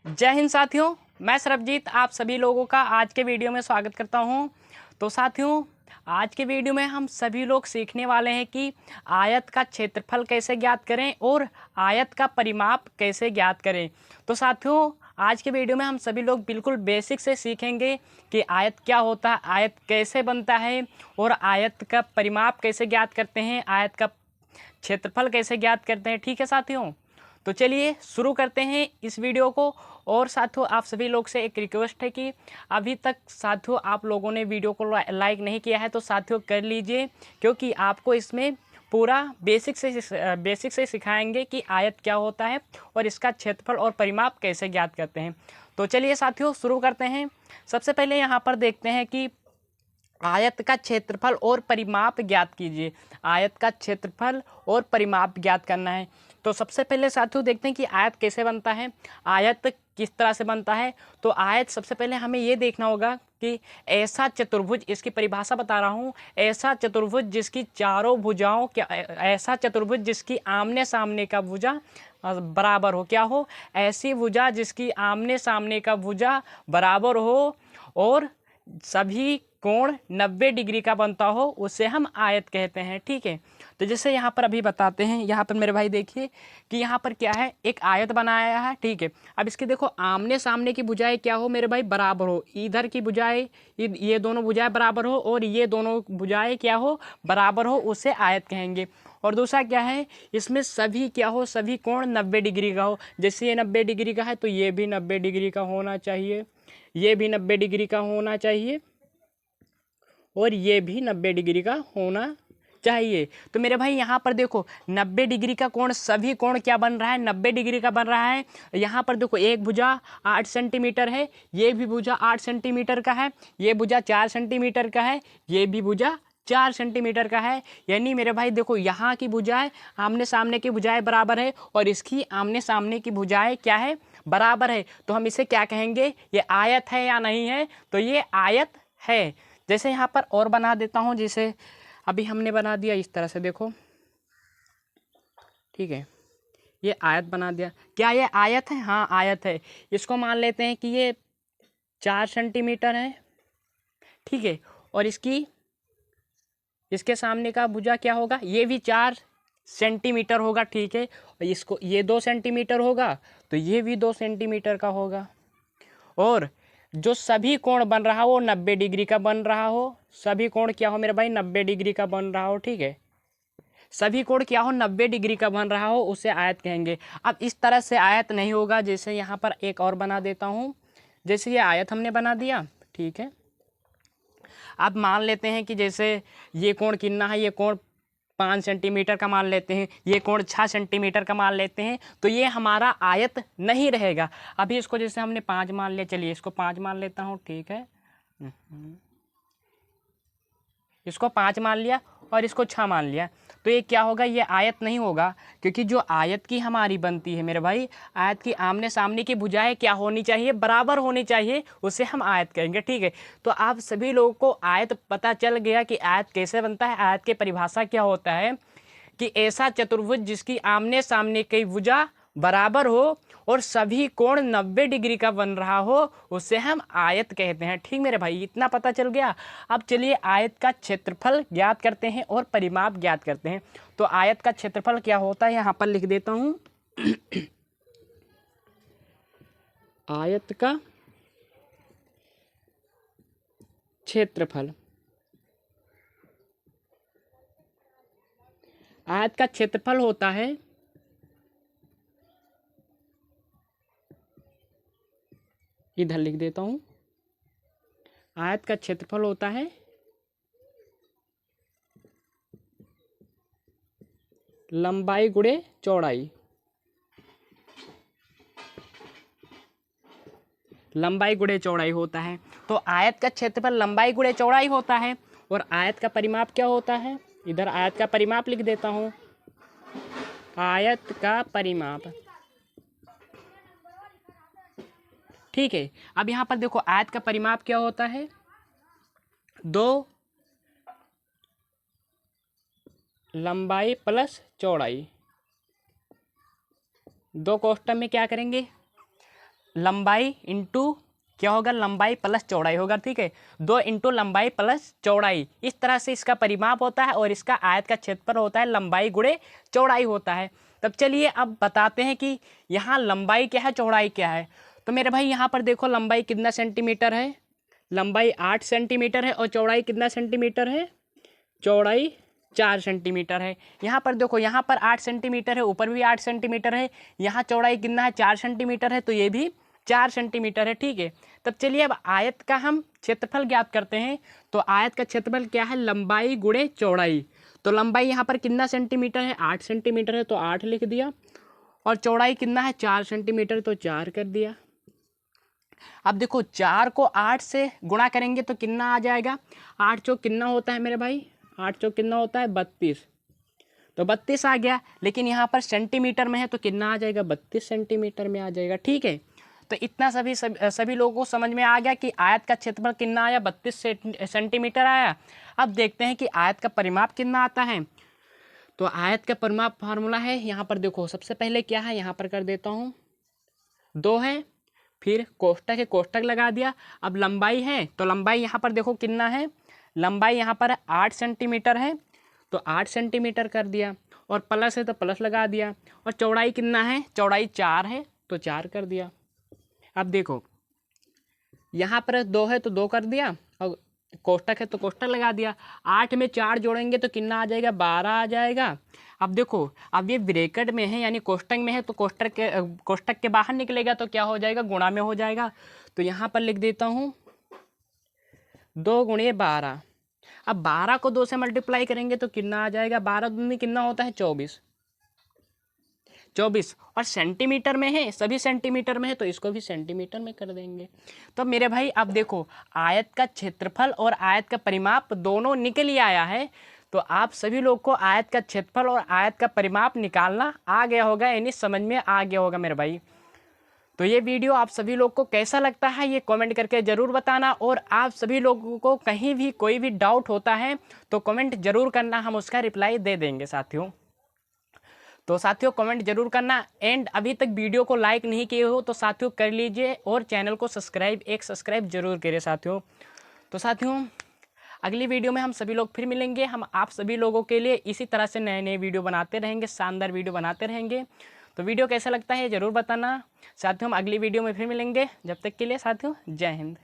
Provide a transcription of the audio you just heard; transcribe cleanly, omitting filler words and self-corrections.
जय हिंद साथियों, मैं सरबजीत आप सभी लोगों का आज के वीडियो में स्वागत करता हूं। तो साथियों, आज के वीडियो में हम सभी लोग सीखने वाले हैं कि आयत का क्षेत्रफल कैसे ज्ञात करें और आयत का परिमाप कैसे ज्ञात करें। तो साथियों, आज के वीडियो में हम सभी लोग बिल्कुल बेसिक से सीखेंगे कि आयत क्या होता है, आयत कैसे बनता है और आयत का परिमाप कैसे ज्ञात करते हैं, आयत का क्षेत्रफल कैसे ज्ञात करते हैं। ठीक है साथियों, तो चलिए शुरू करते हैं इस वीडियो को। और साथियों, आप सभी लोग से एक रिक्वेस्ट है कि अभी तक साथियों आप लोगों ने वीडियो को लाइक नहीं किया है तो साथियों कर लीजिए, क्योंकि आपको इसमें पूरा बेसिक से सिखाएंगे कि आयत क्या होता है और इसका क्षेत्रफल और परिमाप कैसे ज्ञात करते हैं। तो चलिए साथियों शुरू करते हैं। सबसे पहले यहाँ पर देखते हैं कि आयत का क्षेत्रफल और परिमाप ज्ञात कीजिए। आयत का क्षेत्रफल और परिमाप ज्ञात करना है। तो सबसे पहले साथियों देखते हैं कि आयत कैसे बनता है, आयत किस तरह से बनता है। तो आयत सबसे पहले हमें ये देखना होगा कि ऐसा चतुर्भुज, इसकी परिभाषा बता रहा हूँ, ऐसा चतुर्भुज जिसकी चारों भुजाओं क्या, ऐसा चतुर्भुज जिसकी आमने सामने का भुजा बराबर हो। क्या हो? ऐसी भुजा जिसकी आमने सामने का भुजा बराबर हो और सभी कोण 90 डिग्री का बनता हो, उसे हम आयत कहते हैं। ठीक है, तो जैसे यहाँ पर अभी बताते हैं। यहाँ पर मेरे भाई देखिए कि यहाँ पर क्या है, एक आयत बनाया है। ठीक है, अब इसके देखो आमने सामने की भुजाएं क्या हो मेरे भाई, बराबर हो। इधर की भुजाएं, ये दोनों भुजाएं बराबर हो और ये दोनों भुजाएं क्या हो, बराबर हो, उसे आयत कहेंगे। और दूसरा क्या है, इसमें सभी क्या हो, सभी कोण 90 डिग्री का हो। जैसे ये 90 डिग्री का है तो ये भी 90 डिग्री का होना चाहिए, ये भी 90 डिग्री का होना चाहिए और ये भी 90 डिग्री का होना चाहिए। तो मेरे भाई यहाँ पर देखो 90 डिग्री का कोण, सभी कोण क्या बन रहा है, 90 डिग्री का बन रहा है। यहाँ पर देखो एक भुजा 8 सेंटीमीटर है, ये भी भुजा 8 सेंटीमीटर का है, ये भुजा 4 सेंटीमीटर का है, ये भी भुजा 4 सेंटीमीटर का है। यानी मेरे भाई देखो यहाँ की भुजाएं, आमने सामने की भुजाएं बराबर है और इसकी आमने सामने की भुजाएं क्या है, बराबर है। तो हम इसे क्या कहेंगे, ये आयत है या नहीं है? तो ये आयत है। जैसे यहाँ पर और बना देता हूँ, जैसे अभी हमने बना दिया इस तरह से, देखो। ठीक है, ये आयत बना दिया। क्या ये आयत है? हाँ आयत है। इसको मान लेते हैं कि ये 4 सेंटीमीटर है। ठीक है, और इसके सामने का भुजा क्या होगा, ये भी 4 सेंटीमीटर होगा। ठीक है, और इसको ये 2 सेंटीमीटर होगा तो ये भी 2 सेंटीमीटर का होगा। और जो सभी कोण बन रहा हो 90 डिग्री का बन रहा हो, सभी कोण क्या हो मेरे भाई, 90 डिग्री का बन रहा हो। ठीक है, सभी कोण क्या हो, 90 डिग्री का बन रहा हो, उसे आयत कहेंगे। अब इस तरह से आयत नहीं होगा। जैसे यहाँ पर एक और बना देता हूँ, जैसे ये आयत हमने बना दिया। ठीक है, अब मान लेते हैं कि जैसे ये कोण कितना है, ये कोण 5 सेंटीमीटर का मान लेते हैं, ये कोण 6 सेंटीमीटर का मान लेते हैं, तो ये हमारा आयत नहीं रहेगा। अभी इसको जैसे हमने 5 मान लिया, चलिए इसको 5 मान लेता हूँ। ठीक है, इसको 5 मान लिया और इसको 6 मान लिया, तो ये क्या होगा, ये आयत नहीं होगा। क्योंकि जो आयत की हमारी बनती है मेरे भाई, आयत की आमने सामने की भुजाएं क्या होनी चाहिए, बराबर होनी चाहिए, उसे हम आयत कहेंगे। ठीक है, तो आप सभी लोगों को आयत पता चल गया कि आयत कैसे बनता है, आयत की परिभाषा क्या होता है कि ऐसा चतुर्भुज जिसकी आमने सामने की भुजा बराबर हो और सभी कोण 90 डिग्री का बन रहा हो, उसे हम आयत कहते हैं। ठीक मेरे भाई, इतना पता चल गया। अब चलिए आयत का क्षेत्रफल ज्ञात करते हैं और परिमाप ज्ञात करते हैं। तो आयत का क्षेत्रफल क्या होता है, यहाँ पर लिख देता हूँ। आयत का क्षेत्रफल, आयत का क्षेत्रफल होता है इधर लिख देता हूं, आयत का क्षेत्रफल होता है लंबाई गुणे चौड़ाई। लंबाई गुणे चौड़ाई होता है। तो आयत का क्षेत्रफल लंबाई गुणे चौड़ाई होता है। और आयत का परिमाप क्या होता है, इधर आयत का परिमाप लिख देता हूं, आयत का परिमाप। ठीक है, अब यहाँ पर देखो आयत का परिमाप क्या होता है, 2 लंबाई प्लस चौड़ाई। 2 कोष्टक में क्या करेंगे, लंबाई इंटू क्या होगा, लंबाई प्लस चौड़ाई होगा, ठीक है। 2 इंटू लंबाई प्लस चौड़ाई, इस तरह से इसका परिमाप होता है और इसका आयत का क्षेत्रफल होता है लंबाई गुणे चौड़ाई होता है। तब चलिए अब बताते हैं कि यहाँ लंबाई क्या है, चौड़ाई क्या है। तो मेरे भाई यहाँ पर देखो लंबाई कितना सेंटीमीटर है, लंबाई 8 सेंटीमीटर है और चौड़ाई कितना सेंटीमीटर है, चौड़ाई 4 सेंटीमीटर है। यहाँ पर देखो, यहाँ पर 8 सेंटीमीटर है, ऊपर भी 8 सेंटीमीटर है, यहाँ चौड़ाई कितना है, 4 सेंटीमीटर है, तो ये भी 4 सेंटीमीटर है, ठीक है। तब चलिए अब आयत का हम क्षेत्रफल ज्ञात करते हैं। तो आयत का क्षेत्रफल क्या है, लंबाई गुणे चौड़ाई। तो लंबाई यहाँ पर कितना सेंटीमीटर है, 8 सेंटीमीटर है, तो 8 लिख दिया, और चौड़ाई कितना है, 4 सेंटीमीटर, तो 4 कर दिया। अब देखो 4 को 8 से गुणा करेंगे तो कितना आ जाएगा, 8 चौक कितना होता है मेरे भाई, 8 चौक कितना होता है, 32, तो 32 आ गया। लेकिन यहाँ पर सेंटीमीटर में है तो कितना आ जाएगा, 32 सेंटीमीटर में आ जाएगा, ठीक है। तो इतना सभी लोगों को समझ में आ गया कि आयत का क्षेत्रफल कितना आया, 32 सेंटीमीटर आया। अब देखते हैं कि आयत का परिमाप कितना आता है। तो आयत का परिमाप फार्मूला है, यहाँ पर देखो सबसे पहले क्या है, यहाँ पर कर देता हूँ 2 है, फिर कोष्टक है, कोष्टक लगा दिया। अब लंबाई है तो लंबाई यहाँ पर देखो कितना है, लंबाई यहाँ पर 8 सेंटीमीटर है, तो 8 सेंटीमीटर कर दिया, और प्लस है तो प्लस लगा दिया। और चौड़ाई कितना है, चौड़ाई 4 है, तो 4 कर दिया। अब देखो यहाँ पर 2 है तो 2 कर दिया, और कोष्टक है तो कोष्टक लगा दिया। 8 में 4 जोड़ेंगे तो कितना आ जाएगा, 12 आ जाएगा। अब देखो, अब ये ब्रैकेट में है यानी कोष्टक में है, तो कोष्टक के बाहर निकलेगा तो क्या हो जाएगा, गुणा में हो जाएगा। तो यहाँ पर लिख देता हूँ 2 गुणे 12। अब 12 को 2 से मल्टीप्लाई करेंगे तो कितना आ जाएगा, 12 दूनी कितना होता है, 24, और सेंटीमीटर में है, सभी सेंटीमीटर में है, तो इसको भी सेंटीमीटर में कर देंगे। तो मेरे भाई अब देखो आयत का क्षेत्रफल और आयत का परिमाप दोनों निकल ही आया है। तो आप सभी लोग को आयत का क्षेत्रफल और आयत का परिमाप निकालना आ गया होगा, यानी समझ में आ गया होगा मेरे भाई। तो ये वीडियो आप सभी लोग को कैसा लगता है ये कमेंट करके ज़रूर बताना, और आप सभी लोगों को कहीं भी कोई भी डाउट होता है तो कमेंट ज़रूर करना, हम उसका रिप्लाई दे देंगे साथियों। तो साथियों कमेंट जरूर करना, एंड अभी तक वीडियो को लाइक नहीं किए हो तो साथियों कर लीजिए, और चैनल को सब्सक्राइब जरूर करिए साथियों। तो साथियों अगली वीडियो में हम सभी लोग फिर मिलेंगे, हम आप सभी लोगों के लिए इसी तरह से नए नए वीडियो बनाते रहेंगे, शानदार वीडियो बनाते रहेंगे। तो वीडियो कैसा लगता है ज़रूर बताना साथियों, हम अगली वीडियो में फिर मिलेंगे, जब तक के लिए साथियों जय हिंद।